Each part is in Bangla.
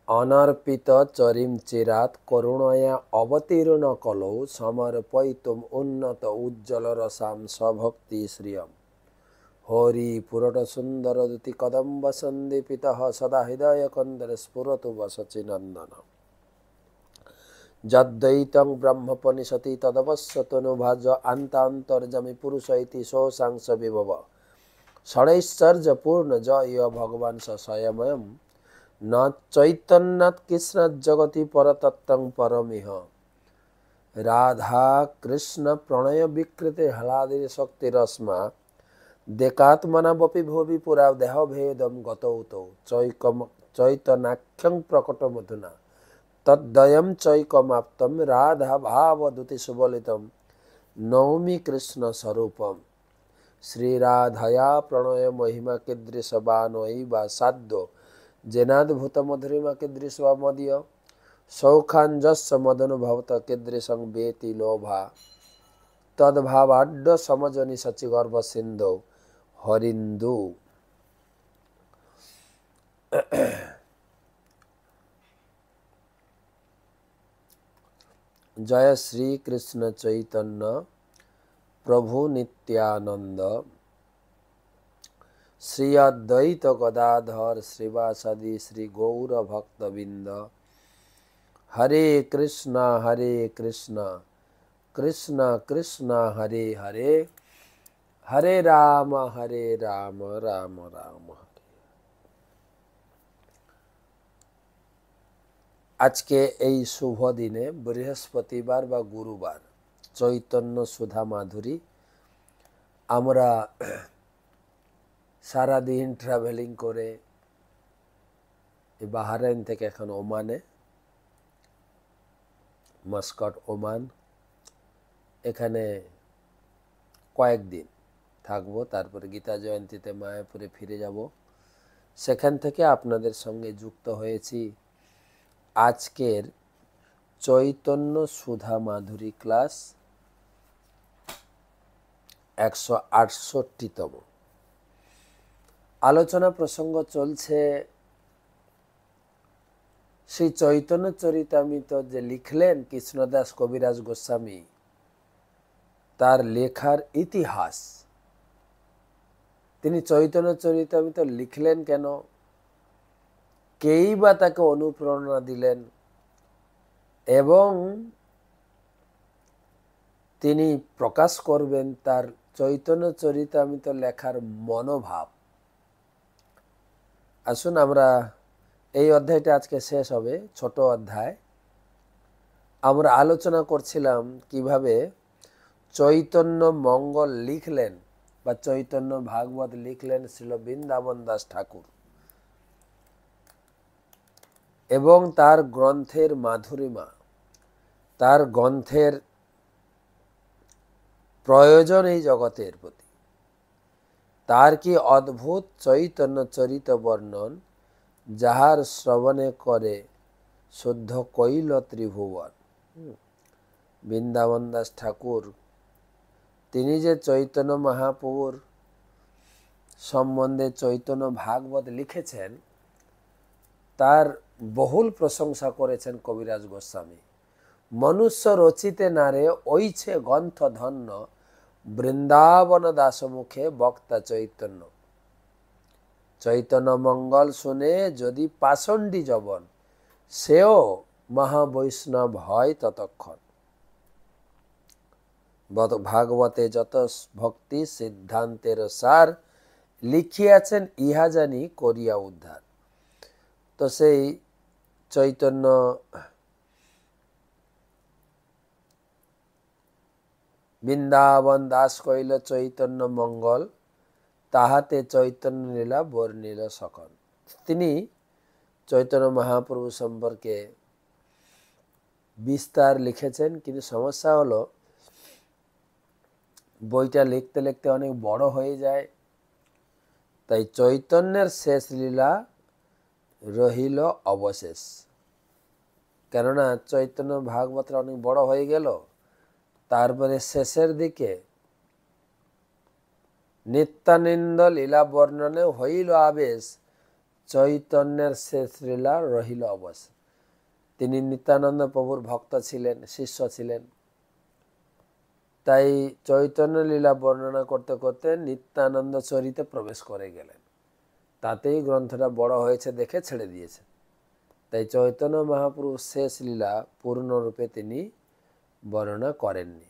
अनर्पित चरिम चिरात करुणया अवतीर्ण कलौ समर्पयितुम उन्नत उज्ज्वल रसाम स्वभक्ति श्रियम हरि पुरट सुंदर दुति कदम्ब संदीपितः सदा हृदय कंदर स्फुरतु वसचि नंदन जद्दैतं ब्रह्मपनिषति तदवस्यतनुभाज अन्तान्तर्जमि पुरुष इति सोऽसांस विभव षडैश्चर्य पूर्ण जय भगवान स स्वयं न चैतन्यात् कृष्ण जगति परतत्त्वं परमिह राधा कृष्ण प्रणय विकृते हलादि शक्तिरस्मा देकात्मनावपि भुवि पुरा देह भेदम गतौ तौ चैतन्याख्यं प्रकटमधुना तद्दयं चैकमाप्तं राधा भावदुति सुबलितं नौमि कृष्ण स्वरूपम श्री राधया प्रणय महिमा कीदृशवानोई वा साध्यो जेनाद्भुत मधुरिमा कीदृशवा मदीय सौखाञ्जस्य मदनुभवत कीदृशं वेति लोभा तद्भावाढ्य समजनि सचिगर्भ सिन्धौ हरिन्दु। जय श्री कृष्ण चैतन्य प्रभु नित्यानंद श्री अद्वैत गदाधर श्रीवासदि श्री गौर भक्तबिंद हरे कृष्णा कृष्ण कृष्ण हरे हरे हरे राम राम राम हरे। आज के এই শুভ দিনে বৃহস্পতিবার বা গুরুবার চৈতন্য সুধা মাধুরী আমরা সারা দিন ট্রাভেলিং করে বাহরাইন থেকে এখন ওমানে মাস্কাট ওমান এখানে কয়েকদিন থাকবো, তারপরে গীতা জয়ন্তীতে মায়াপুরে ফিরে যাব। সেখান থেকে আপনাদের সঙ্গে যুক্ত হয়েছি আজকের চৈতন্য সুধা মাধুরী ক্লাস 168তম। আলোচনা প্রসঙ্গ চলছে শ্রী চৈতন্য চরিতামৃত যে লিখলেন কৃষ্ণদাস কবিরাজ গোস্বামী, তার লেখার ইতিহাস। তিনি চৈতন্য চরিতামৃত লিখলেন কেন, কেই বা তাকে অনুপ্রেরণা দিলেন, এবং তিনি প্রকাশ করবেন তার চৈতন্য চরিতামৃত লেখার মনোভাব। আসুন আমরা এই অধ্যায়টা আজকে শেষ হবে, ছোট অধ্যায়। আমরা আলোচনা করছিলাম কিভাবে চৈতন্য মঙ্গল লিখলেন বা চৈতন্য ভাগবত লিখলেন শ্রীল বৃন্দাবন দাস ঠাকুর, এবং তার গ্রন্থের মাধুরিমা, তার গ্রন্থের প্রয়োজন এই জগতের প্রতি, তার কি অদ্ভুত চৈতন্য চরিত বর্ণন, যাহার শ্রবণে করে শুদ্ধ কৈল ত্রিভুবন। বৃন্দাবন দাস ঠাকুর তিনি যে চৈতন্য মহাপ্রভুর সম্বন্ধে চৈতন্য ভাগবত লিখেছেন, তার বহুল প্রশংসা করেছেন কবিরাজ গোস্বামী। মনুষ্য রচিতে নারে ওইছে গ্রন্থ ধন্য, বৃন্দাবন দাস মুখে বক্তা চৈতন্য। চৈতন্য মঙ্গল শুনে যদি পাষণ্ডী যবন, সেও মহাবৈষ্ণব হয় ততক্ষণ। ভাগবতে যত ভক্তি সিদ্ধান্তের সার, লিখিয়াছেন ইহা জানি করিয়া উদ্ধার। তো সেই চৈতন্য বৃন্দাবন দাস কইল চৈতন্য মঙ্গল, তাহাতে চৈতন্য লীলা বর্ণিল সকল। তিনি চৈতন্য মহাপ্রভু সম্পর্কে বিস্তার লিখেছেন, কিন্তু সমস্যা হলো বইটা লিখতে লিখতে অনেক বড় হয়ে যায়, তাই চৈতন্যের শেষ লীলা রহিল অবশেষ। কেননা চৈতন্য ভাগবতটা অনেক বড় হয়ে গেল, তারপরে শেষের দিকে নিত্যানন্দ লীলা বর্ণনে হইল আবেশ, চৈতন্যের শেষ লীলা রহিল অবশ্য। তিনি নিত্যানন্দ প্রভুর ভক্ত ছিলেন, শিষ্য ছিলেন, তাই চৈতন্য লীলা বর্ণনা করতে করতে নিত্যানন্দ চরিতে প্রবেশ করে গেলেন। তাতেই গ্রন্থটা বড় হয়েছে দেখে ছেড়ে দিয়েছে। তাই চৈতন্য মহাপ্রভুর শেষ লীলা পূর্ণরূপে তিনি বর্ণনা করেননি।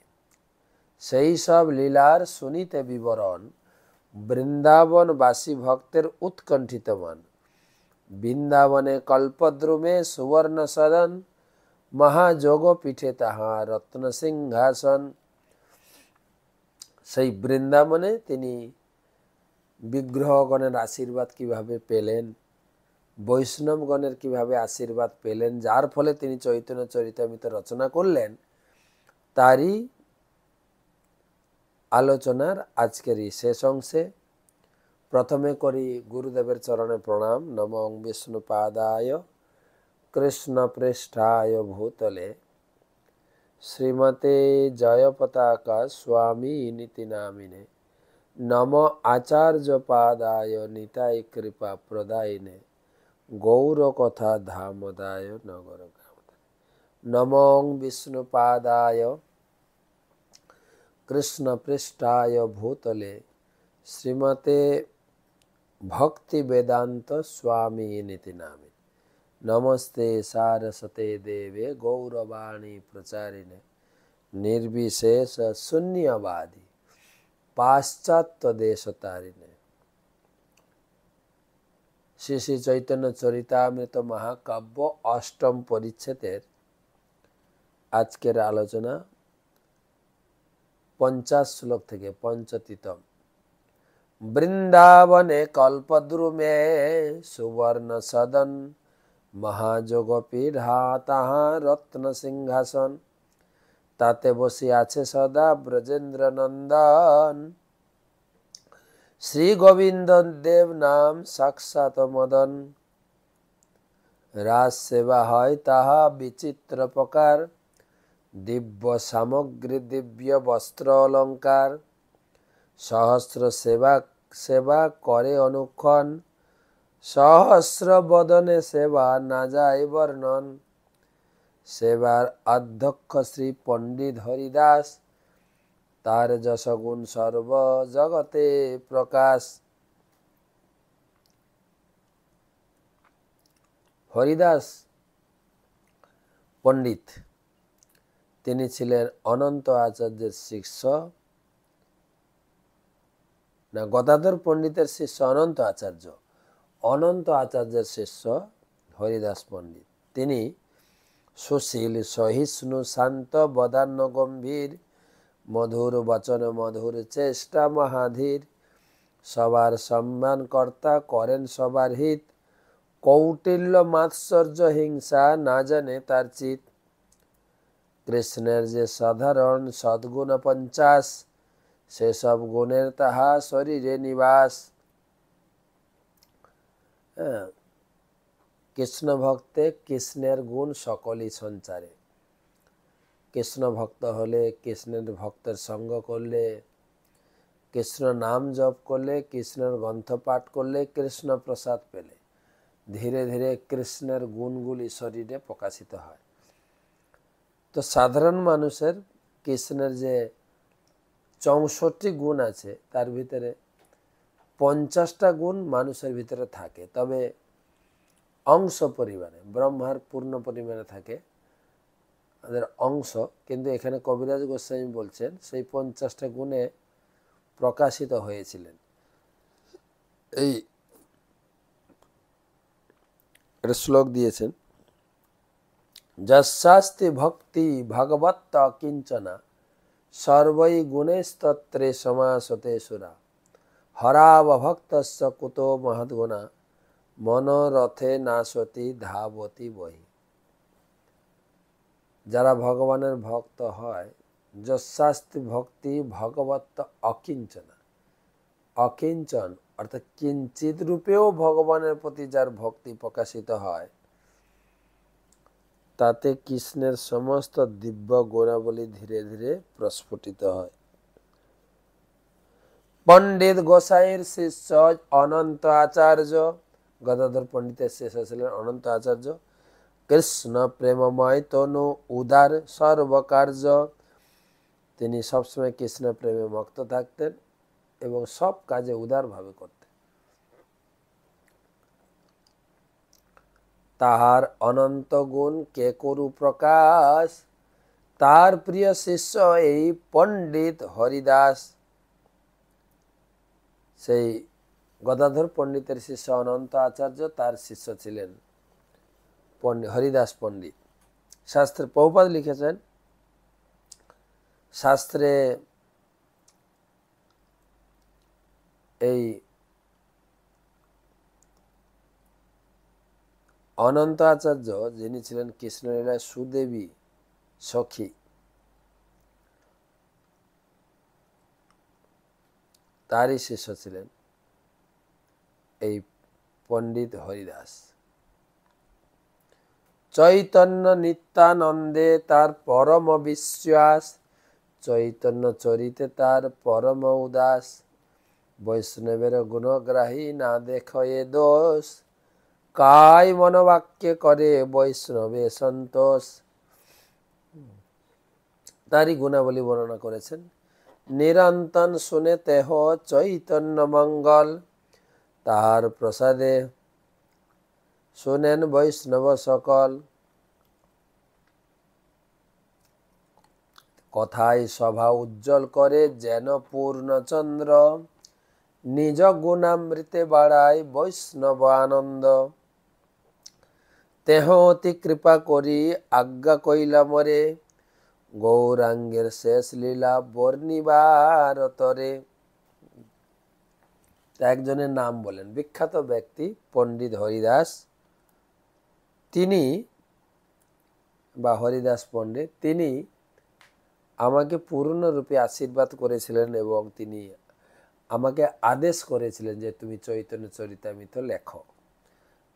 সেই সব লীলার শুনিতে বিবরণ বৃন্দাবনবাসী ভক্তের উৎকণ্ঠিত মন। বৃন্দাবনে কল্পদ্রুমে সুবর্ণ সদন, মহাযোগ পীঠে তাহা রত্ন সিংহাসন। সেই বৃন্দাবনে তিনি বিগ্রহগণের আশীর্বাদ কিভাবে পেলেন, বৈষ্ণবগণের কিভাবে আশীর্বাদ পেলেন, যার ফলে তিনি চৈতন্য চরিতামৃত রচনা করলেন, তারই আলোচনার আজকের এই শেষ অংশে। প্রথমে করি গুরুদেবের চরণে প্রণাম। নমঃ বিষ্ণুপাদায় কৃষ্ণপৃষ্ঠায় ভূতলে শ্রীমতে জয়পতাকা স্বামী নীতি নামিনে। নম আচার্যপাদায় নিতাই কৃপা প্রদায়িনে, গৌরকথা ধামদায় নগর। নমঃ বিষ্ণুপাদায় কৃষ্ণপৃষ্ঠায় ভূতলে শ্রীমতে ভক্তি বেদান্ত স্বামী নীতি নামিনে। নমস্তে সারস্বতে দেবে গৌরবাণী প্রচারিণে, নির্বিশেষ শূন্যবাদী পাশ্চাত্য দেশতারিণে। শ্রী শ্রী চৈতন্য চরিতামৃত মহাকাব্য অষ্টম পরিচ্ছেদের আজকের আলোচনা 50 শ্লোক থেকে পঞ্চতিতম। বৃন্দাবনে কল্পদ্রুমে সুবর্ণ সদন, মহাযোগ পীঠা তাহা রত্ন সিংহাসন। তাতে বসে আছে সদা ব্রজেন্দ্র নন্দন, শ্রী গোবিন্দ দেব নাম সাক্ষাৎ মদন। রাস সেবা হয় তাহা বিচিত্র প্রকার, দিব্য সামগ্রী দিব্য বস্ত্র অলঙ্কার। সহস্র সেবা করে অনুক্ষণ, সহস্র বদনে সেবা না যায় বর্ণন। সেবার অধ্যক্ষ শ্রী পণ্ডিত হরিদাস, তার যশগুণ সর্ব জগতে প্রকাশ। হরিদাস পণ্ডিত, তিনি ছিলেন অনন্ত আচার্যের শিষ্য, না গদাধর পণ্ডিতের শিষ্য অনন্ত আচার্য। অনন্ত আচার্যের শিষ্য হরিদাস পণ্ডিত। তিনি সুশীল সহিষ্ণু শান্ত বদান্য গম্ভীর, মধুর বচন মধুর চেষ্টা মহাধীর। সবার সম্মান কর্তা, করেন সবার হিত, কৌটিল্য মাৎসর্য হিংসা না জানে তার চিত। কৃষ্ণের যে সাধারণ সদ্গুণ 50, সেসব গুণের তাহা শরীরে নিবাস। কৃষ্ণ ভক্তে কৃষ্ণের গুণ সকলই সঞ্চারে। কৃষ্ণ ভক্ত হলে, কৃষ্ণের ভক্তের সঙ্গ করলে, কৃষ্ণ নাম জপ করলে, কৃষ্ণের গ্রন্থ পাঠ করলে, কৃষ্ণ প্রসাদ পেলে ধীরে ধীরে কৃষ্ণের গুণগুলি শরীরে প্রকাশিত হয়। তো সাধারণ মানুষের কৃষ্ণের যে 64 গুণ আছে, তার ভিতরে 50টা গুণ মানুষের ভিতরে থাকে, তবে অংশ পরিমাণে। ব্রহ্মার পূর্ণ পরিমাণে থাকে তাদের অংশ, কিন্তু এখানে কবিরাজ গোস্বামী বলছেন সেই 50টা গুণে প্রকাশিত হয়েছিলেন। এই শ্লোক দিয়েছেন, যশাস্তি ভক্তি ভগবত্ত কিঞ্চনা, সর্বৈ গুণেস্তত্রে সমাসতে সুরা। হরাবভক্তস্য কুতো মহদ্গুণা, মনোরথে নাশতি ধাবতি বহি। যারা ভগবানের ভক্ত হয়, যশাস্তি ভক্তি ভগবত্ত অকিঞ্চনা, অকিঞ্চন অর্থাৎ কিঞ্চিত রূপেও ভগবানের প্রতি যার ভক্তি প্রকাশিত হয়, তাতে কৃষ্ণের সমস্ত দিব্য গুণাবলী ধীরে ধীরে প্রস্ফুটিত হয়। পণ্ডিত গোসাইয়ের শিষ্য অনন্ত আচার্য গদাধর পণ্ডিতের শেষ ছিলেন অনন্ত আচার্য। কৃষ্ণ প্রেমময় তনু উদার সর্বকার্য, তিনি সবসময় কৃষ্ণ প্রেমে মগ্ন থাকতেন এবং সব কাজে উদারভাবে করতেন। তাহার অনন্ত গুণ কে করু প্রকাশ, তার প্রিয় শিষ্য এই পণ্ডিত হরিদাস। সেই গদাধর পণ্ডিতের শিষ্য অনন্ত আচার্য, তার শিষ্য ছিলেন হরিদাস পণ্ডিত। শাস্ত্রে প্রভুপাদ লিখেছেন, শাস্ত্রে এই অনন্ত আচার্য যিনি ছিলেন কৃষ্ণলীলায় সুদেবী সখী, তারই শিষ্য ছিলেন এই পণ্ডিত হরিদাস। চৈতন্য নিত্যানন্দে তার পরম বিশ্বাস, চৈতন্য চরিতে তার পরম উদাস, বৈষ্ণবের গুণগ্রাহী না দেখে দোষ, কায় মনোবাক্যে করে বৈষ্ণবে সন্তোষ। তারই গুণাবলী বর্ণনা করেছেন। নিরন্তন শুনে তেহ চৈতন্য মঙ্গল, তাহার প্রসাদে শুনেন বৈষ্ণব সকল। কথায় সভা উজ্জ্বল করে যেন পূর্ণচন্দ্র, নিজ গুণামৃতে বাড়ায় বৈষ্ণব আনন্দ। তেহ অতি কৃপা করি আজ্ঞা কইলা মরে, গৌরাঙ্গের শেষ লীলা বর্ণিবার তরে। একজনের নাম বলেন, বিখ্যাত ব্যক্তি পণ্ডিত হরিদাস, তিনি বা হরিদাস পণ্ডিত, তিনি আমাকে পূর্ণরূপে আশীর্বাদ করেছিলেন এবং তিনি আমাকে আদেশ করেছিলেন যে তুমি চৈতন্য চরিতামৃত লেখো।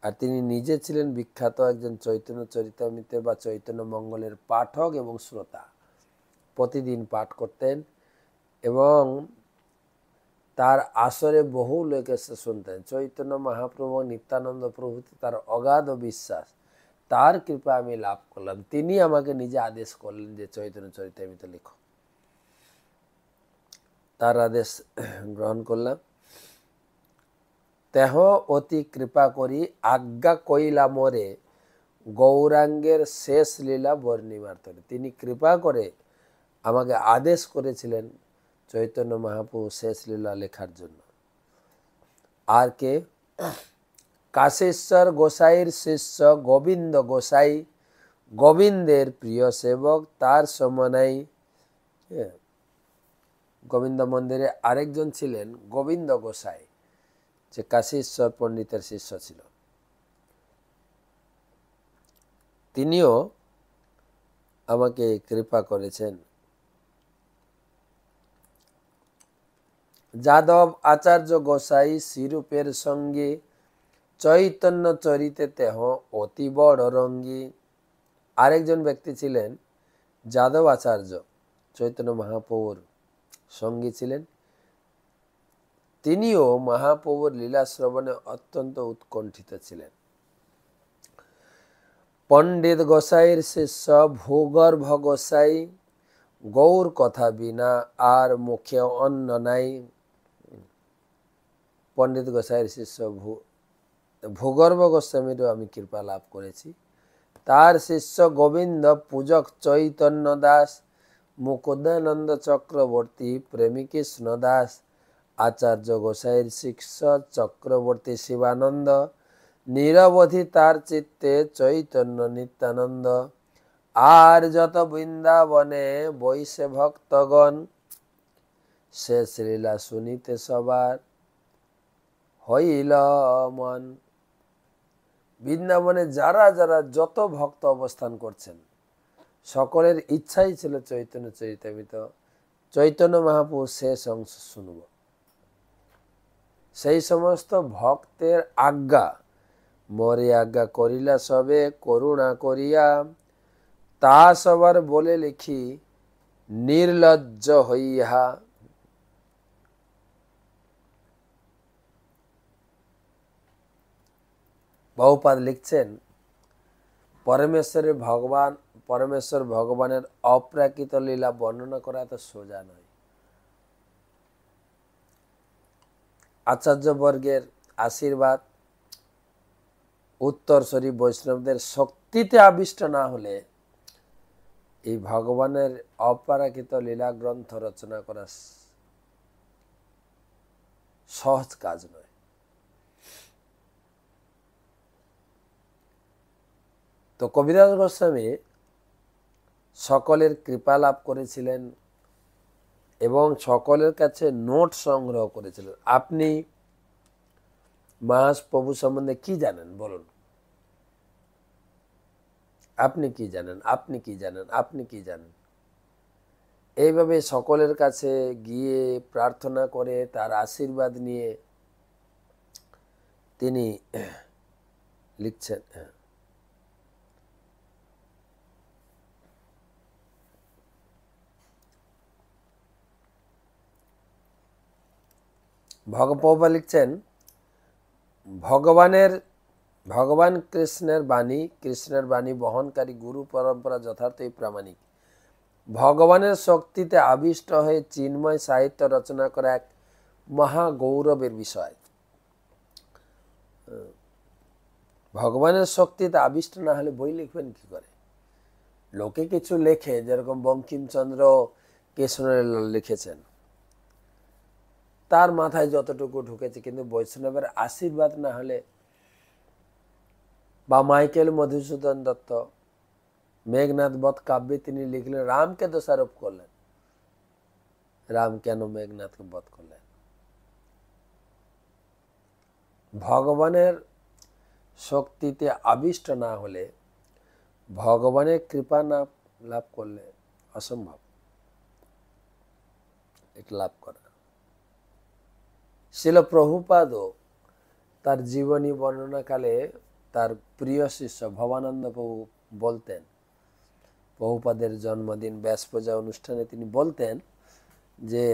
আর তিনি নিজে ছিলেন বিখ্যাত একজন চৈতন্য চরিতামৃতে বা চৈতন্য মঙ্গলের পাঠক এবং শ্রোতা, প্রতিদিন পাঠ করতেন এবং তার আসরে বহু লোক এসে শুনতেন। চৈতন্য মহাপ্রভু নিত্যানন্দ প্রভৃতি তার অগাধ বিশ্বাস, তার কৃপা আমি লাভ করলাম। তিনি আমাকে নিজে আদেশ করলেন যে চৈতন্য চরিতামৃত লেখো। তার আদেশ গ্রহণ করলাম। তেহ অতি কৃপা করি আজ্ঞা কইলা মোরে, গৌরাঙ্গের শেষ লীলা বর্ণিবার তরে। তিনি কৃপা করে আমাকে আদেশ করেছিলেন চৈতন্য মহাপ্রভু শেষ লীলা লেখার জন্য। আর কে? কাশেশ্বর গোসাইয়ের শিষ্য গোবিন্দ গোসাই, গোবিন্দের প্রিয় সেবক তার সমনাই। গোবিন্দ মন্দিরে আরেকজন ছিলেন গোবিন্দ গোসাই, যে কাশীশ্বর পণ্ডিতের শিষ্য ছিল। তিনিও আমাকে কৃপা করেছেন। যাদব আচার্য গোসাই শ্রীরূপের সঙ্গে, চৈতন্য চরিতে তেহ অতি বড় রঙ্গী। আরেকজন ব্যক্তি ছিলেন যাদব আচার্য, চৈতন্য মহাপ্রভুর সঙ্গী ছিলেন। তিনিও মহাপ্রভুর লীলা শ্রবণে অত্যন্ত উৎকণ্ঠিত ছিলেন। পণ্ডিত গোসাইয়ের শিষ্য ভূগর্ভ গোসাই, গৌর কথা বিনা আর মুখে অন্ন নাই। পণ্ডিত গোসাইয়ের শিষ্য ভূগর্ভ গোস্বামীরও আমি কৃপা লাভ করেছি। তার শিষ্য গোবিন্দ পূজক চৈতন্য দাস, মুকুন্দানন্দ চক্রবর্তী প্রেমী কৃষ্ণ দাস, আচার্য গোসাইয়ের শিষ্য চক্রবর্তী শিবানন্দ, নিরবধি তার চিত্তে চৈতন্য নিত্যানন্দ। আর যত বৃন্দাবনে বৈশে ভক্তগণ, শেষ লীলা শুনিতে সবার হইল মন। বৃন্দাবনে যারা যারা যত ভক্ত অবস্থান করছেন, সকলের ইচ্ছাই ছিল চৈতন্য চরিতামৃত, চৈতন্য মহাপ্রভু শেষ অংশ শুনব। সেই সমস্ত ভক্তের আজ্ঞা, মরে আজ্ঞা করিলা সবে করুণা করিয়া, তা সবার বলে লিখি নির্লজ্জ হইয়া। বহুপাদ লিখছেন, পরমেশ্বর ভগবানের অপ্রাকৃত লীলা বর্ণনা করা এত সোজা নয়। আচার্যবর্গের আশীর্বাদ উত্তরসূরি বৈষ্ণবদের শক্তিতে আবিষ্ট না হলে এই ভগবানের অপ্রাকৃত লীলা গ্রন্থ রচনা করা সহজ কাজ নয়। তো কবিদাস গোস্বামী সকলের কৃপা লাভ করেছিলেন এবং সকলের কাছে নোট সংগ্রহ করেছিলেন। আপনি মহাপ্রভু সম্বন্ধে কি জানেন বলুন? আপনি কি জানেন? আপনি কি জানেন? আপনি কি জানেন? এইভাবে সকলের কাছে গিয়ে প্রার্থনা করে তার আশীর্বাদ নিয়ে তিনি লিখছেন। ভগবান লিখছেন, ভগবান কৃষ্ণের বাণী বহনকারী গুরু পরম্পরা যথার্থই প্রামাণিক। ভগবানের শক্তিতে আবিষ্ট হয়ে চিন্ময় সাহিত্য রচনা করা এক মহা গৌরবের বিষয়। ভগবানের শক্তিতে আবিষ্ট না হলে বই লিখবেন কি করে? লোকে কিছু লেখে, যেরকম বঙ্কিমচন্দ্র কৃষ্ণ লিখেছেন, তার মাথায় যতটুকু ঢুকেছে, কিন্তু বৈষ্ণবের আশীর্বাদ না হলে, বা মাইকেল মধুসূদন দত্ত মেঘনাথ বধ কাব্যে তিনি লিখলেন, রামকে দোষারোপ করলেন, রাম কেন মেঘনাথকে বধ করলেন? ভগবানের শক্তিতে আবিষ্ট না হলে, ভগবানের কৃপা না লাভ করলে অসম্ভব এটা লাভ করা। শিল প্রভুপাদও তার জীবনী বর্ণনাকালে তার প্রিয় শিষ্য ভবানন্দ প্রভু বলতেন, প্রভুপাদের জন্মদিন ব্যাস পূজা অনুষ্ঠানে তিনি বলতেন যে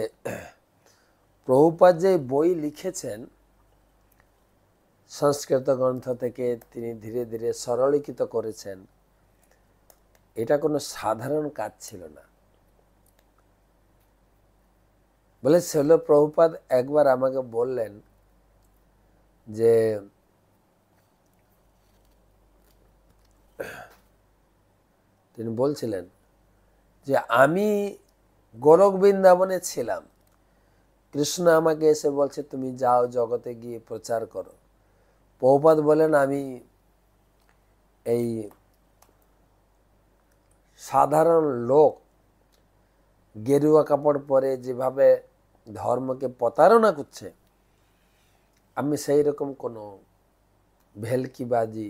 প্রভুপাদ যে বই লিখেছেন সংস্কৃত গ্রন্থ থেকে তিনি ধীরে ধীরে সরলীকৃত করেছেন, এটা কোনো সাধারণ কাজ ছিল না। বলে শিল প্রভুপাদ একবার আমাকে বললেন যে তিনি বলছিলেন যে আমি গোরখ বৃন্দাবনে ছিলাম, কৃষ্ণ আমাকে এসে বলছে তুমি যাও জগতে গিয়ে প্রচার করো। প্রভুপাদ বলেন আমি এই সাধারণ লোক গেরুয়া কাপড় পরে যেভাবে ধর্মকে প্রতারণা করছে, আমি সেই রকম কোনো ভেলকিবাজি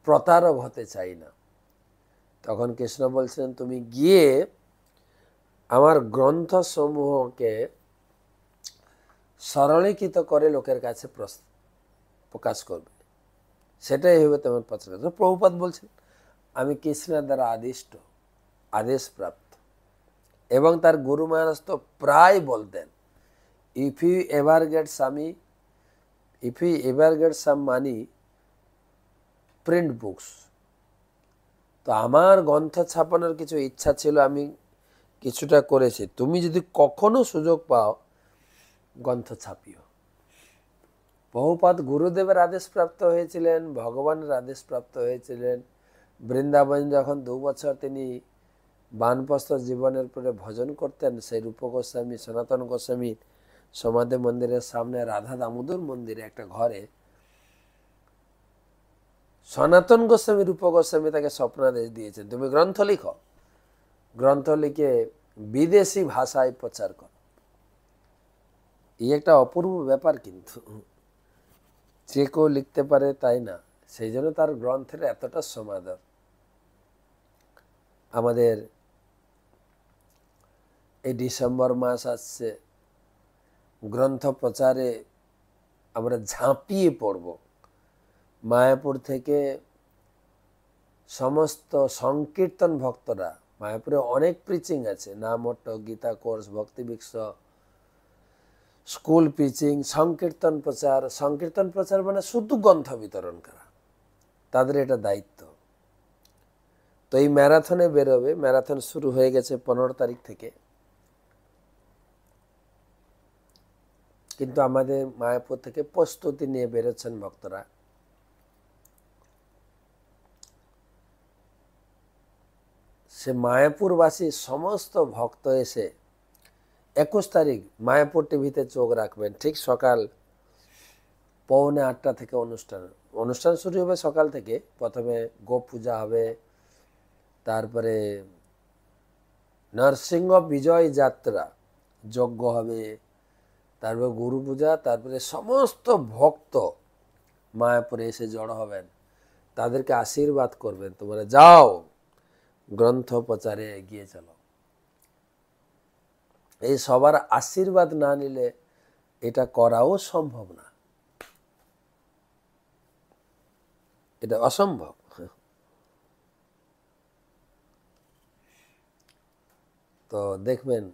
প্রতারক হতে চাই না। তখন কৃষ্ণ বলছেন তুমি গিয়ে আমার গ্রন্থ সমূহকে সরলীকৃত করে লোকের কাছে প্রকাশ করবে, সেটাই হবে তোমার প্রচার। প্রভুপাদ বলছেন আমি কৃষ্ণের দ্বারা আদেশ প্রাপ্ত, এবং তার গুরু মহারাজ তো প্রায় বলতেন if you ever get some money print books. তো আমার গ্রন্থ ছাপানোর কিছু ইচ্ছা ছিল, আমি কিছুটা করেছি, তুমি যদি কখনো সুযোগ পাও গ্রন্থ ছাপিও। প্রভুপাদ গুরুদেবের আদেশ প্রাপ্ত হয়েছিলেন, ভগবানের আদেশ প্রাপ্ত হয়েছিলেন। বৃন্দাবন যখন 2 বছর তিনি বানপ্রস্থ জীবনের পরে ভজন করতেন, সেই রূপ গোস্বামী সনাতন গোস্বামীর সমাধি মন্দিরের সামনে রাধা দামোদর মন্দিরে একটা ঘরে সনাতন গোস্বামী রূপ গোস্বামী তাকে স্বপ্নাদেশ দিয়েছেন তুমি গ্রন্থ লিখো, গ্রন্থ লিখে বিদেশি ভাষায় প্রচার করো। এই একটা অপূর্ব ব্যাপার, কিন্তু যে কেউ লিখতে পারে তাই না, সেই জন্য তার গ্রন্থের এতটা সমাদর। আমাদের এই ডিসেম্বর মাস আসছে, গ্রন্থ প্রচারে আমরা ঝাঁপিয়ে পড়ব। মায়াপুর থেকে সমস্ত সংকীর্তন ভক্তরা, মায়াপুরে অনেক প্রিচিং আছে, নামট্ট, গীতা কোর্স, ভক্তি বৃক্ষ, স্কুল পিচিং, সংকীর্তন প্রচার মানে শুধু গ্রন্থ বিতরণ করা, তাদের এটা দায়িত্ব। তো এই ম্যারাথনে বেরোবে, ম্যারাথন শুরু হয়ে গেছে 15 তারিখ থেকে। কিন্তু আমাদের মায়াপুর থেকে প্রস্তুতি নিয়ে বেরোচ্ছেন ভক্তরা। সে মায়াপুরবাসী সমস্ত ভক্ত এসে 21 তারিখ মায়াপুর টিভিতে চোখ রাখবেন। ঠিক সকাল 7:45 থেকে অনুষ্ঠান শুরু হবে। সকাল থেকে প্রথমে গো পূজা হবে, তারপরে নরসিংহ বিজয় যাত্রা যজ্ঞ হবে, তারপরে গুরু পূজা, তারপরে সমস্ত ভক্ত মায়াপুরে এসে জড়ো হবেন, তাদেরকে আশীর্বাদ করবেন, তোমরা যাও গ্রন্থ প্রচারে এগিয়ে চলো। এই সবার আশীর্বাদ না নিলে এটা করাও সম্ভব না, এটা অসম্ভব। তো দেখবেন,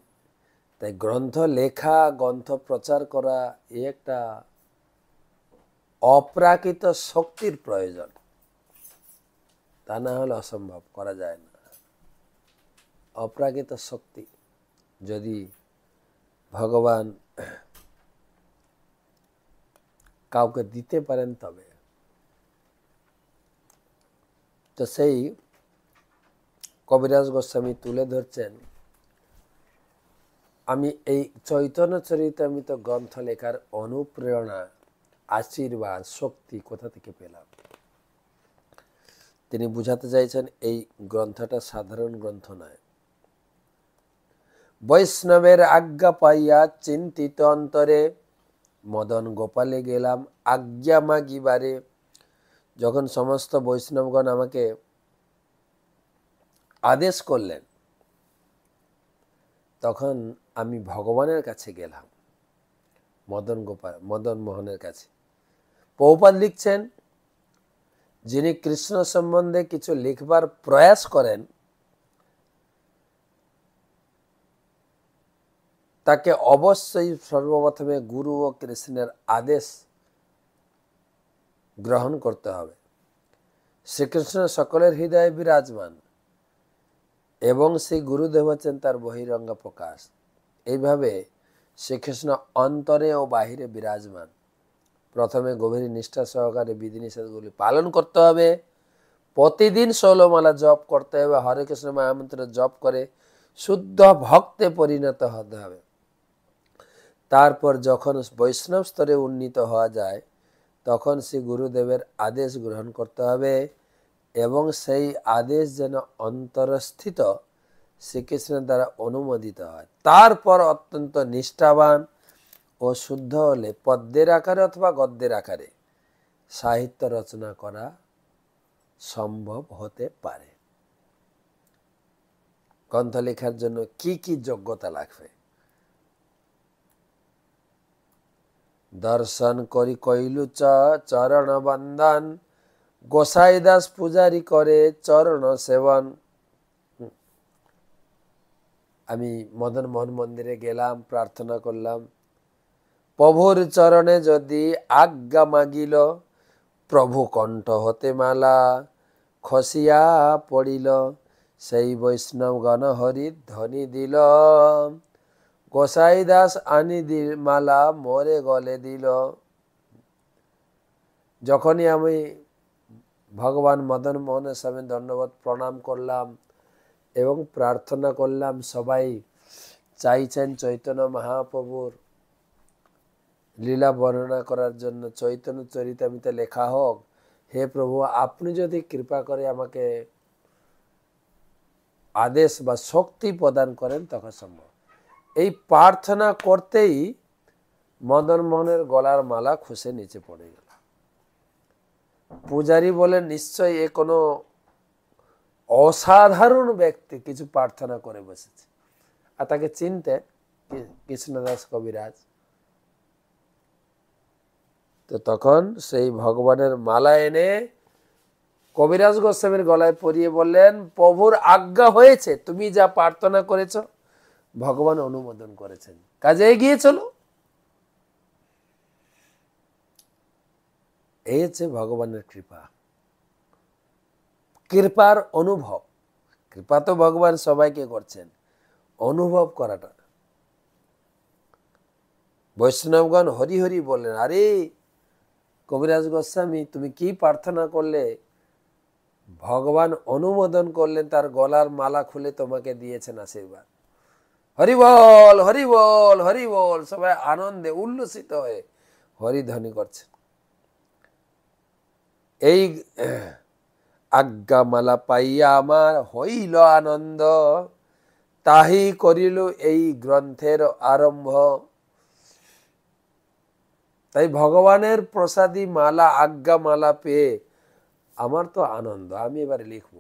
তাই গ্রন্থ লেখা, গ্রন্থ প্রচার করা এই একটা অপ্রাকৃত শক্তির প্রয়োজন, তা না হলে অসম্ভব, করা যায় না। অপ্রাকৃত শক্তি যদি ভগবান কাউকে দিতে পারেন তবে। তো সেই কবিরাজ গোস্বামী তুলে ধরছেন, আমি এই চৈতন্য চরিতামৃত গ্রন্থ লেখার অনুপ্রেরণা, আশীর্বাদ, শক্তি কোথা থেকে পেলাম। তিনি বুঝাতে চাইছেন এই গ্রন্থটা সাধারণ গ্রন্থ নয়। বৈষ্ণবের আজ্ঞা পাইয়া চিন্তিত অন্তরে মদন গোপালে গেলাম আজ্ঞা মাগিবারে। যখন সমস্ত বৈষ্ণবগণ আমাকে আদেশ করলেন, তখন আমি ভগবানের কাছে গেলাম, মদন মোহনের কাছে। প্রভুপাদ লিখছেন, যিনি কৃষ্ণ সম্বন্ধে কিছু লিখবার প্রয়াস করেন, তাকে অবশ্যই সর্বপ্রথমে গুরু ও কৃষ্ণের আদেশ গ্রহণ করতে হবে। শ্রীকৃষ্ণ সকলের হৃদয়ে বিরাজমান এবং সেই গুরুদেব হচ্ছেন তার বহিরঙ্গ প্রকাশ। এইভাবে শ্রীকৃষ্ণ অন্তরে ও বাহিরে বিরাজমান। প্রথমে গভীর নিষ্ঠা সহকারে বিধিনিষেধগুলি পালন করতে হবে। প্রতিদিন 16 মালা জপ করতে হবে। হরে কৃষ্ণ মহামন্ত্র জপ করে শুদ্ধ ভক্তে পরিণত হতে হবে। তারপর যখন বৈষ্ণব স্তরে উন্নীত হওয়া যায়, তখন শ্রী গুরুদেবের আদেশ গ্রহণ করতে হবে এবং সেই আদেশ যেন অন্তরস্থিত শ্রীকৃষ্ণের দ্বারা অনুমোদিত হয়। তারপর অত্যন্ত নিষ্ঠাবান ও শুদ্ধ হলে পদ্যের আকারে অথবা গদ্যের আকারে সাহিত্য রচনা করা সম্ভব হতে পারে। গ্রন্থ লেখার জন্য কি কি যোগ্যতা লাগবে? দর্শন করি কইলু চরণ বন্দন, গোসাই দাস পূজারি করে চরণ সেবন। আমি মদন মোহন মন্দিরে গেলাম, প্রার্থনা করলাম, প্রভুর চরণে যদি আজ্ঞা মাগিল, প্রভু কণ্ঠ হতে মালা খসিয়া পড়িল, সেই বৈষ্ণব গণ হরি ধ্বনি দিল, গোসাই দাস আনি দিল মালা মোরে গলে দিল। যখনই আমি ভগবান মদন মোহনের সামনে দণ্ডবত প্রণাম করলাম এবং প্রার্থনা করলাম, সবাই চাইছেন চৈতন্য মহাপ্রভুর লীলা বর্ণনা করার জন্য চৈতন্য চরিতামৃত লেখা হোক। হে প্রভু, আপনি যদি কৃপা করে আমাকে আদেশ বা শক্তি প্রদান করেন তখন সম্ভব। এই প্রার্থনা করতেই মদন মোহনের গলার মালা খুশে নিচে পড়ে গেল। পূজারী বলেন, নিশ্চয়ই এ কোনো অসাধারণ ব্যক্তি কিছু প্রার্থনা করে বসেছে। আর তাকে চিনতেন কৃষ্ণদাস কবিরাজ। তো তখন সেই ভগবানের মালা এনে কবিরাজ গোস্বামীর গলায় পরিয়ে বললেন, প্রভুর আজ্ঞা হয়েছে, তুমি যা প্রার্থনা করেছ ভগবান অনুমোদন করেছেন, কাজে এগিয়ে চলো। এই হচ্ছে ভগবানের কৃপা, কৃপার অনুভব। কৃপা তো ভগবান সবাইকে করছেন, অনুভব করাটা। বৈষ্ণবগণ হরি হরি বললেন, আরে কবিরাজ গোস্বামী তুমি কি প্রার্থনা করলে, ভগবান অনুমোদন করলেন, তার গলার মালা খুলে তোমাকে দিয়েছেন আশীর্বাদ। হরি বল হরি বল হরি বল, সবাই আনন্দে উল্লসিত হয়ে হরিধ্বনি করছে। এই আজ্ঞামালা পাইয়া আমার হইল আনন্দ, তাহি করিল এই গ্রন্থের আরম্ভ। তাই ভগবানের প্রসাদী মালা, আজ্ঞা মালা পেয়ে আমার তো আনন্দ, আমি এবারে লিখব।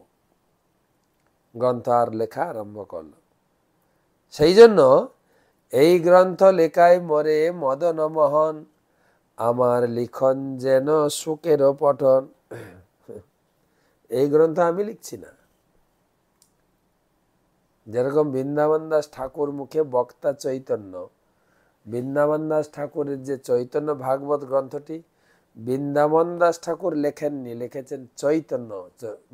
গ্রন্থ আর লেখা আরম্ভ করল। সেই জন্য এই গ্রন্থ লেখায় মরে মদন মোহন, আমার লিখন যেন সুখের পঠন। এই গ্রন্থ আমি লিখছি না, যেরকম বৃন্দাবন দাস ঠাকুর মুখে বক্তা চৈতন্য, বৃন্দাবন দাস ঠাকুরের যে চৈতন্য ভাগবত গ্রন্থটি বৃন্দাবন দাস ঠাকুর লেখেননি, লিখেছেন চৈতন্য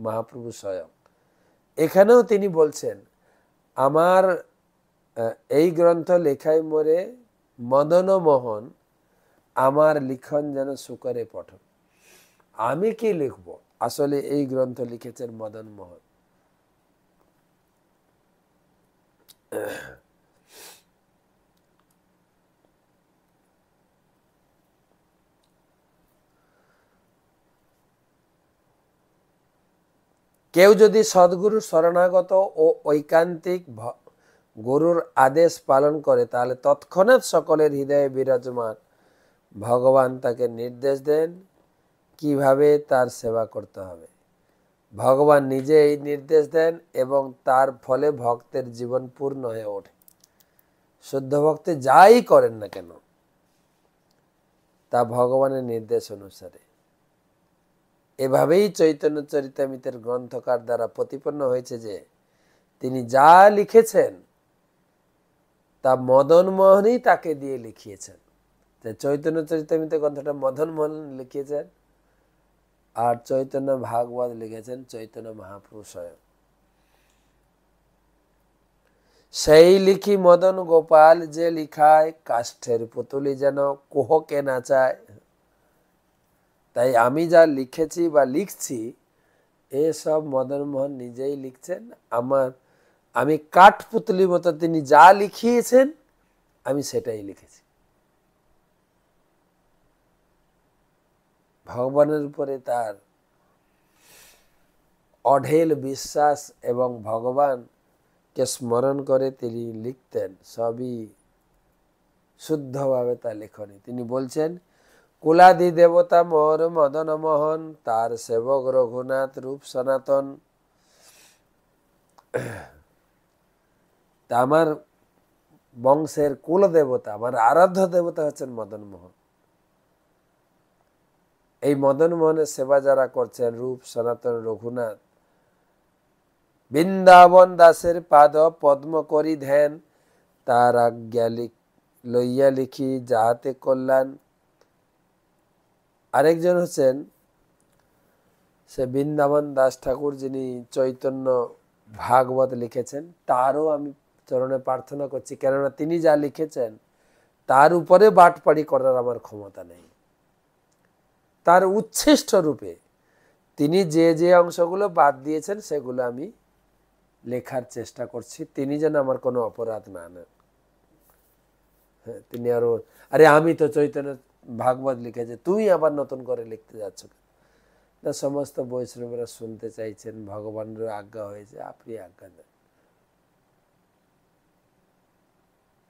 মহাপ্রভু স্বয়ং। এখানেও তিনি বলছেন আমার এই গ্রন্থ লেখায় মরে মদন মোহন, আমার লিখন যেন সুকরে পঠন। আমি কি লিখব, আসলে এই গ্রন্থ লিখেছেন মদন মোহন। কেউ যদি সদ্গুরু শরণাগত ও ঐকান্তিক গুরুর আদেশ পালন করে, তাহলে তৎক্ষণাৎ সকলের হৃদয়ে বিরাজমান ভগবান তাকে নির্দেশ দেন কিভাবে তার সেবা করতে হবে। ভগবান নিজে এই নির্দেশ দেন এবং তার ফলে ভক্তের জীবন পূর্ণ হয়ে ওঠে। শুদ্ধ ভক্তি যাই করেন না কেন তা ভগবানের নির্দেশ অনুসারে। এভাবেই চৈতন্য চরিতামৃতের গ্রন্থকার দ্বারা প্রতিপন্ন হয়েছে যে তিনি যা লিখেছেন তা মদন মোহনই তাকে দিয়ে লিখিয়েছেন। চৈতন্য চরিতামৃত গ্রন্থটা মদন মোহন লিখিয়েছেন, আর চৈতন্য ভাগবত লিখেছেন চৈতন্য মহাপ্রভু স্বয়ং। সেই লিখি মদন গোপাল যে লিখায়, কাষ্ঠের পুতুলি যেন কোহকে নাচায়। তাই আমি যা লিখেছি বা লিখছি এসব মদন মোহন নিজেই লিখছেন। আমি কাঠপুতলির মতো তিনি যা লিখিয়েছেন আমি সেটাই লিখেছি। ভগবানের উপরে তার অঢেল বিশ্বাস এবং ভগবানকে স্মরণ করে তিনি লিখতেন, সবই শুদ্ধভাবে তা লেখনি। তিনি বলছেন, কুলাদি দেবতা মোর মদন মোহন, তার সেবক রঘুনাথ রূপ সনাতন। তা আমার বংশের কুল দেবতা, আমার আরাধ্য দেবতা হচ্ছেন মদন মোহন। এই মদন মোহনের সেবা যারা করছেন, রূপ সনাতন রঘুনাথ, বৃন্দাবন দাসের পাদ পদ্ম করি ধ্যান, তার আজ্ঞা লইয়া লিখি যাহাতে কল্যাণ। আরেকজন হচ্ছেন সে বৃন্দাবন দাস ঠাকুর, যিনি চৈতন্য ভাগবত লিখেছেন। তারও আমি চরণে প্রার্থনা করছি, কেননা তিনি যা লিখেছেন তার উপরে বাটপাড়ি করার আমার ক্ষমতা নেই। তার উচ্ছিষ্ট রূপে তিনি যে যে অংশগুলো বাদ দিয়েছেন সেগুলো আমি লেখার চেষ্টা করছি, তিনি যেন আমার কোনো অপরাধ না নেন। হ্যাঁ, তিনি আরো আরে আমি তো চৈতন্য ভাগবত লিখেছি, তুই আবার নতুন করে লিখতে যাচ্ছ না। সমস্ত বৈষ্ণবরা শুনতে চাইছেন, ভগবানের আজ্ঞা হয়েছে, আপনি আজ্ঞা দেন।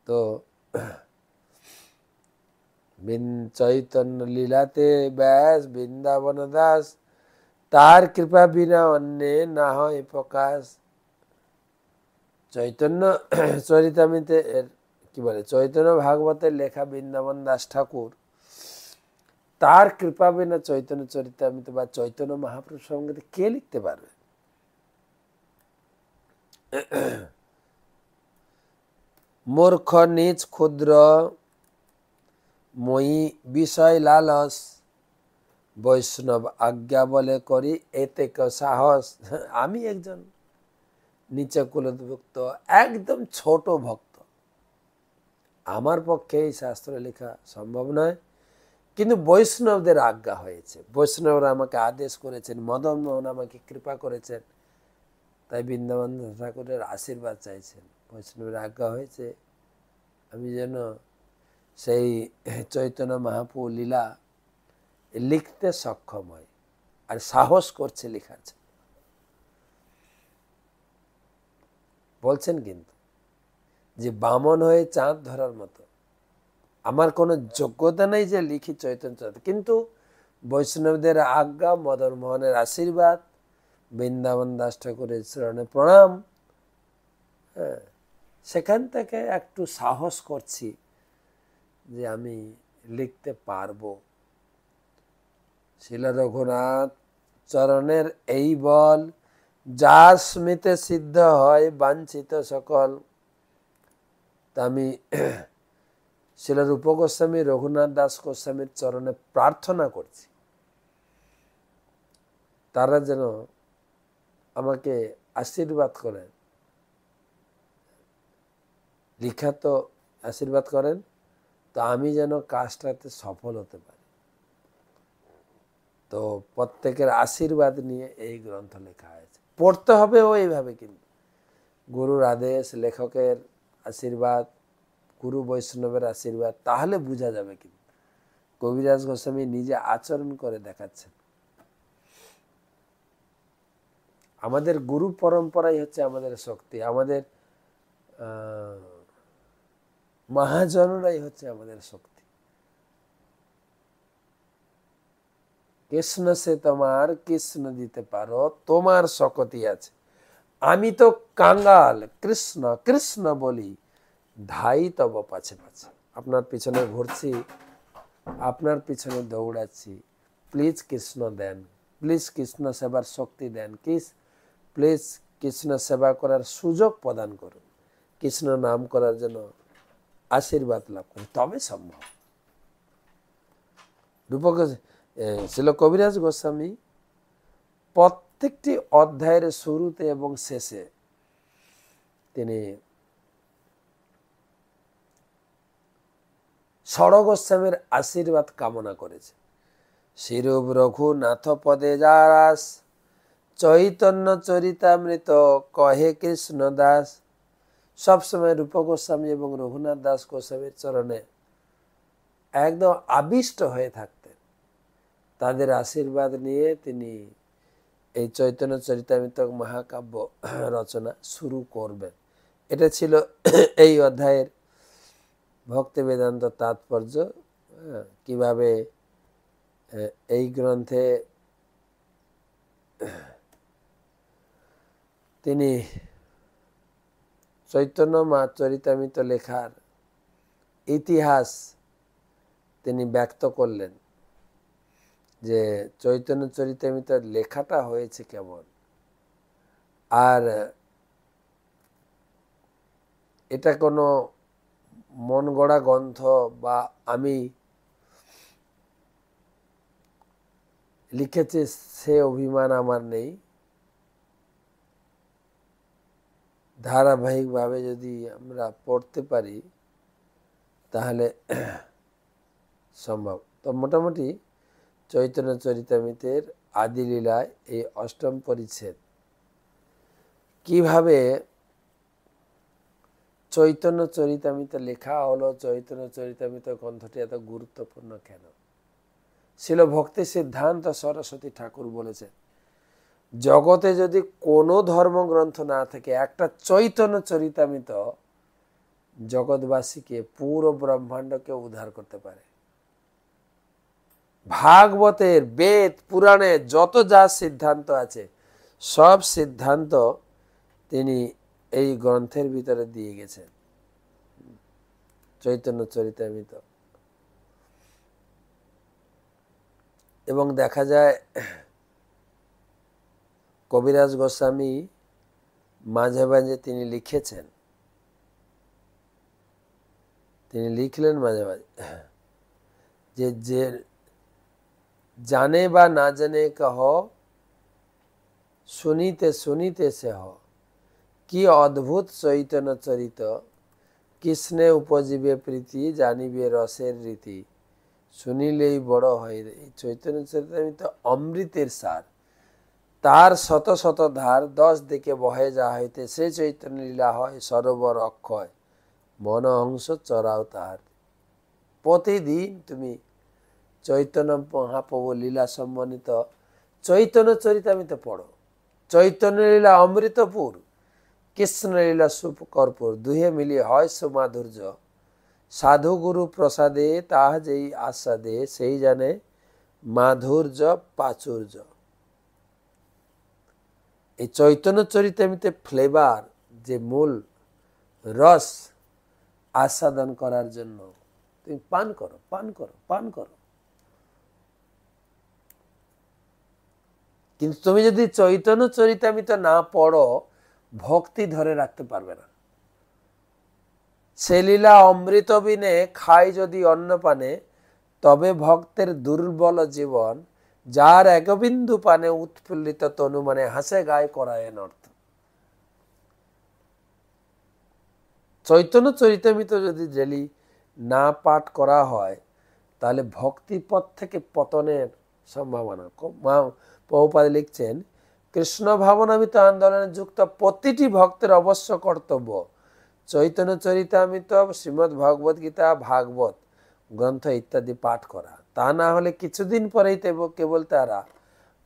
তো চৈতন্য লীলাতে ব্যাস বৃন্দাবন দাস, তার কৃপা বিনা অন্যে না হয় প্রকাশ। চৈতন্য চরিতামৃতে কি বলে, চৈতন্য ভাগবতের লেখা বৃন্দাবন দাস ঠাকুর, তার কৃপা বিনা চৈতন্য চরিতামৃত বা চৈতন্য মহাপ্রভু সম্বন্ধে কে লিখতে পারবে? মূর্খ নিজ ক্ষুদ্র মই বিষয় লালস, বৈষ্ণব আজ্ঞা বলে করি এতে সাহস। আমি একজন নিচ কুলভুক্ত একদম ছোট ভক্ত, আমার পক্ষে এই শাস্ত্র লেখা সম্ভব নয়, কিন্তু বৈষ্ণবদের আজ্ঞা হয়েছে, বৈষ্ণবরা আমাকে আদেশ করেছেন, মদন মোহন আমাকে কৃপা করেছেন, তাই বৃন্দাবন ঠাকুরের আশীর্বাদ চাইছেন, বৈষ্ণবের আজ্ঞা হয়েছে আমি যেন সেই চৈতন্য মহাপ্রভু লীলা লিখতে সক্ষম হয়, আর সাহস করছে লেখার। বলছেন কিন্তু যে বামন হয়ে চাঁদ ধরার মতো, আমার কোনো যোগ্যতা নেই যে লিখি চৈতন্য, কিন্তু বৈষ্ণবদের আজ্ঞা, মদন মোহনের আশীর্বাদ, বৃন্দাবন দাস ঠাকুরের চরণে প্রণাম, হ্যাঁ, সেখান থেকে একটু সাহস করছি যে আমি লিখতে পারবো। শিল রঘুনাথ চরণের এই বল, যার স্মিতে সিদ্ধ হয় বাঞ্ছিত সকল। তা আমি শিল রূপ গোস্বামী, রঘুনাথ দাস গোস্বামীর চরণে প্রার্থনা করছি, তারা যেন আমাকে আশীর্বাদ করেন, লিখা তো আশীর্বাদ করেন, তো আমি যেন কাজটাতে সফল হতে পারি। তো প্রত্যেকের আশীর্বাদ নিয়ে এই গ্রন্থ লেখা হয়েছে। পড়তে হবে এইভাবে, কিন্তু গুরুর আদেশ, লেখকের আশীর্বাদ, গুরু বৈষ্ণবের আশীর্বাদ, তাহলে বোঝা যাবে। কিন্তু কবিরাজ গোস্বামী নিজে আচরণ করে দেখাচ্ছেন। আমাদের গুরু পরম্পরাই হচ্ছে আমাদের শক্তি, আমাদের মহাজনরাই হচ্ছে আমাদের শক্তি। কৃষ্ণ সে তোমার কৃষ্ণ দিতে পারো, তোমার শক্তি আছে, আমি তো কাঙ্গাল, কৃষ্ণ কৃষ্ণ বলি ধাই তব পাছে পাছে। আপনার পিছনে ঘুরছি, আপনার পিছনে দৌড়াচ্ছি, প্লিজ কৃষ্ণ দেন, প্লিজ কৃষ্ণ সেবার শক্তি দেন, প্লিজ কৃষ্ণ সেবা করার সুযোগ প্রদান করুন, কৃষ্ণ নাম করার জন্য আশীর্বাদ লাভ করুন, তবে সম্ভব। রূপক শিল কবিরাজ গোস্বামী প্রত্যেকটি অধ্যায়ের শুরুতে এবং শেষে তিনি ষড় গোস্বামীর আশীর্বাদ কামনা করেছেন। শিরূপ রঘুনাথ পদে যারাস, চৈতন্য চরিতামৃত কহে কৃষ্ণ দাস। সবসময় রূপ গোস্বামী এবং রঘুনাথ দাস গোস্বামীর চরণে একদম আবিষ্ট হয়ে থাকতেন, তাদের আশীর্বাদ নিয়ে তিনি এই চৈতন্য চরিতামৃত মহাকাব্য রচনা শুরু করবেন। এটা ছিল এই অধ্যায়ের ভক্তি বেদান্ত তাৎপর্য। কিভাবে এই গ্রন্থে তিনি চৈতন্য চরিতামৃত লেখার ইতিহাস তিনি ব্যক্ত করলেন, যে চৈতন্য চরিতামৃত লেখাটা হয়েছে কেমন, আর এটা কোনো মন গড়া গ্রন্থ বা আমি লিখেছি সে অভিমান আমার নেই। ধারাবাহিকভাবে যদি আমরা পড়তে পারি তাহলে সম্ভব। তো মোটামুটি চৈতন্য চরিতামৃতের আদিলীলায় এই অষ্টম পরিচ্ছেদ, কিভাবে চৈতন্য চরিতামৃত লেখা হলো, চৈতন্য চরিতামৃত গ্রন্থটি এত গুরুত্বপূর্ণ কেন। শিল ভক্তি সিদ্ধান্ত সরস্বতী ঠাকুর বলেছেন, জগতে যদি কোনো ধর্মগ্রন্থ না থাকে, একটা চৈতন্য চরিতামৃত জগৎবাসীকে, পুরো ব্রহ্মাণ্ডকে উদ্ধার করতে পারে। ভাগবতের, বেদ পুরাণে যত যা সিদ্ধান্ত আছে, সব সিদ্ধান্ত তিনি এই গ্রন্থের ভিতরে দিয়ে গেছেন, চৈতন্য চরিতামৃত। এবং দেখা যায় কবিরাজ গোস্বামী মাঝে মাঝে তিনি লিখেছেন, তিনি লিখলেন মাঝে মাঝে যে जाने बा ना जाने कहो, सुनीते सुनीते से हो, कि अद्भुत चैतन्य चरित, किसने उपजीवे प्रीति, जानिबे रसेर रीति, सुनिलेई बड़ हय। चैतन्य चरितामृत अमृतेर सार, तार शत शत धार, 10 दिके बहे जा हইতে, से चैतन्य लीला হয় सरोवर अक्षय, मन अंश चराও তাহার। প্রতিদিন তুমি চৈতন্য মহাপ্রভু লীলা সম্বন্ধিত চৈতন্য চরিতামৃত পড়ো। চৈতন্য লীলা অমৃতপুর, কৃষ্ণ লীলা সুকর্পূর, দুহে মিলিয়ে হয় সুমাধুর্য। সাধু গুরু প্রসাদে তাহা যেই আস্বাদে, সেই জানে মাধুর্য প্রাচুর্য। এই চৈতন্য চরিতামৃতে ফ্লেভার, যে মূল রস আস্বাদন করার জন্য তুমি পান করো, পান করো, পান করো। কিন্তু তুমি যদি চৈতন্য চরিতামৃত না পড়ো, ভক্তি ধরে রাখতে পারবে না। সে লীলা অমৃত বিনে, খাই যদি অন্ন পানে, তবে ভক্তের দুর্বল জীবন, যার একবিন্দু পানে উৎফুল্লিত তনু মানে হাসে গায়ে করায় অর্থ। চৈতন্য চরিতামৃত যদি ডেলি না পাঠ করা হয়, তাহলে ভক্তিপথ থেকে পতনের সম্ভাবনা। প্রভুপাদ লিখছেন, কৃষ্ণ ভাবনামৃত আন্দোলনে যুক্ত প্রতিটি ভক্তের অবশ্য কর্তব্য চৈতন্য চরিতামৃত, শ্রীমদ্ ভগবত গীতা, ভাগবত গ্রন্থ ইত্যাদি পাঠ করা। তা না হলে কিছুদিন পরেই কেবল তারা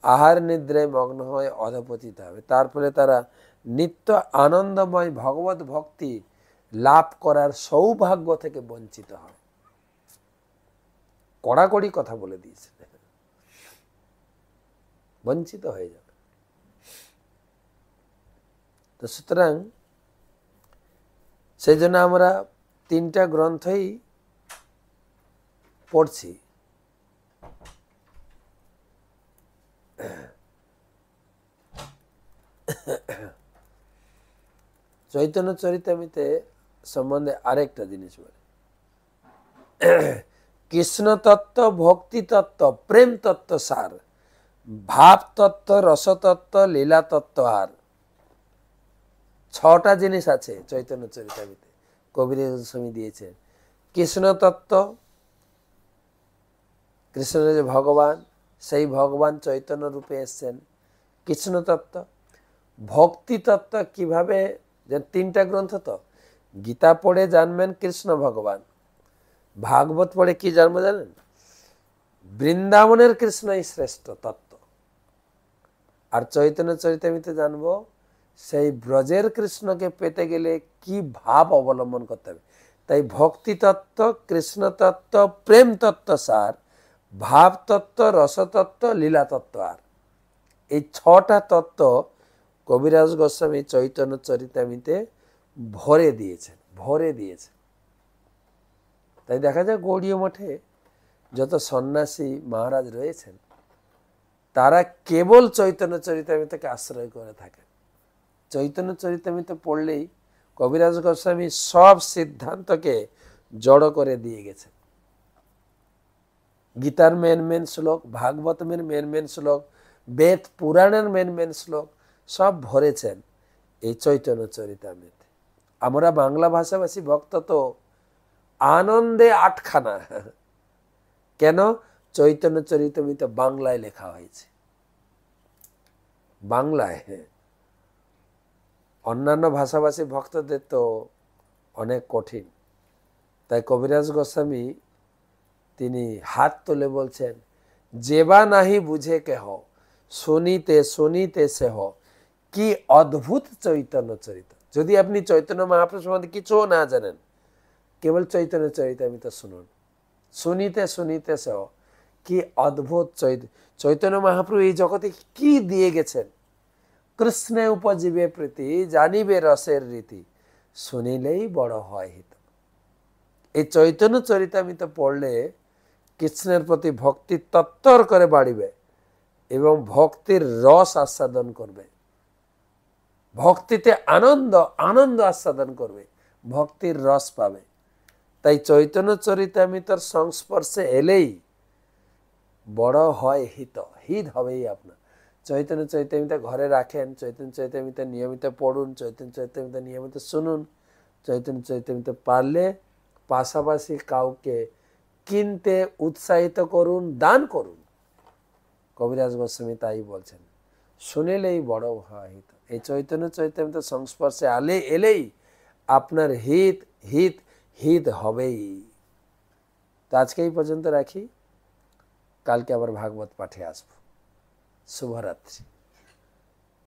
আহার নিদ্রায় মগ্ন হয়ে অধপতিত হবে। তারপরে তারা নিত্য আনন্দময় ভগবত ভক্তি লাভ করার সৌভাগ্য থেকে বঞ্চিত হয়। কড়াকড়ি কথা বলে দিয়েছে, বঞ্চিত হয়ে যাবে। তো সুতরাং সেই জন্য আমরা 3টা গ্রন্থই পড়ছি। চৈতন্য চরিতামৃতে সম্বন্ধে আরেকটা জিনিস বলে, কৃষ্ণ তত্ত্ব, ভক্তি তত্ত্ব, প্রেম তত্ত্ব সার, ভাব তত্ত্ব, রসতত্ত্ব, লীলা তত্ত্ব আর। 6টা জিনিস আছে চৈতন্য চরিতামৃতে, কবিরাজ গোস্বামী দিয়েছেন। কৃষ্ণ তত্ত্ব, কৃষ্ণ যে ভগবান, সেই ভগবান চৈতন্য রূপে এসছেন, কৃষ্ণ তত্ত্ব। ভক্তি তত্ত্ব কিভাবে, যে 3টা গ্রন্থ, তো গীতা পড়ে জানবেন কৃষ্ণ ভগবান, ভাগবত পড়ে কি জানবো জানেন, বৃন্দাবনের কৃষ্ণই শ্রেষ্ঠ তত্ত্ব। আর চৈতন্য চরিতামৃতে জানবো সেই ব্রজের কৃষ্ণকে পেতে গেলে কি ভাব অবলম্বন করতে হবে। তাই ভক্তি তত্ত্ব, কৃষ্ণ তত্ত্ব, প্রেম তত্ত্ব সার, ভাব তত্ত্ব, রসতত্ত্ব, লীলা তত্ত্ব আর। এই 6টা তত্ত্ব কবিরাজ গোস্বামী চৈতন্য চরিতামৃতে ভরে দিয়েছেন, ভরে দিয়েছেন। তাই দেখা যায় গৌড়ীয় মঠে যত সন্ন্যাসী মহারাজ রয়েছেন, তারা কেবল চৈতন্য চরিতামৃতকে আশ্রয় করে থাকেন। চৈতন্য চরিতামৃত পড়লেই কবিরাজ গোস্বামী সব সিদ্ধান্তকে জড়ো করে দিয়ে গেছেন। গীতার মেন শ্লোক, ভাগবতের মেন শ্লোক, বেদ পুরাণের মেন শ্লোক সব ভরেছেন এই চৈতন্য চরিতামৃতে। আমরা বাংলা ভাষাভাষী ভক্ত তো আনন্দে আটখানা। কেন? চৈতন্য চরিতামৃত বাংলায় লেখা হয়েছে, বাংলায়। অন্যান্য ভাষাভাষী ভক্তদের তো অনেক কঠিন। তাই কবিরাজ গোস্বামী তিনি হাত তুলে বলছেন, যেবা নাহি বুঝে কেহ, শুনিতে শুনিতে সেহ, কি অদ্ভুত চৈতন্য চরিত। যদি আপনি চৈতন্য মহাপ্রভু সম্বন্ধে কিছু না জানেন, কেবল চৈতন্য চরিতামৃত শুনুন, শুনিতে শুনিতে সেহ, কি অদ্ভুত চৈতন্য মহাপ্রভু এই জগতে কি দিয়ে গেছেন। কৃষ্ণে উপজীবে প্রীতি, জানিবে রসের রীতি, শুনিলেই বড় হয় হিত। এই চৈতন্য চরিতামৃত পড়লে কৃষ্ণের প্রতি ভক্তি তত্তর করে বাড়িবে এবং ভক্তির রস আস্বাদন করবে, ভক্তিতে আনন্দ আনন্দ আস্বাদন করবে, ভক্তির রস পাবে। তাই চৈতন্য চরিতামৃতর সংস্পর্শে এলেই বড় হয় হিত, হিত হবেই আপনার। চৈতন্য চৈতামিতা ঘরে রাখেন, চৈতন্য চৈতামিতা নিয়মিত পড়ুন, চৈতন্য চৈতামিতা নিয়মিত শুনুন, চৈতন্য চৈতামিতা পারলে পাশাপাশি কাউকে কিনতে উৎসাহিত করুন, দান করুন। কবিরাজ গোস্বামী তাই বলছেন, শুনেলেই বড় হয় হিত। এই চৈতন্য চৈতামিতা সংস্পর্শে এলেই আপনার হিত হিত হিত হবেই। তো আজকে এই পর্যন্ত রাখি, কালকে আবার ভাগবত পাঠে আসবো। শুভরাত্রি।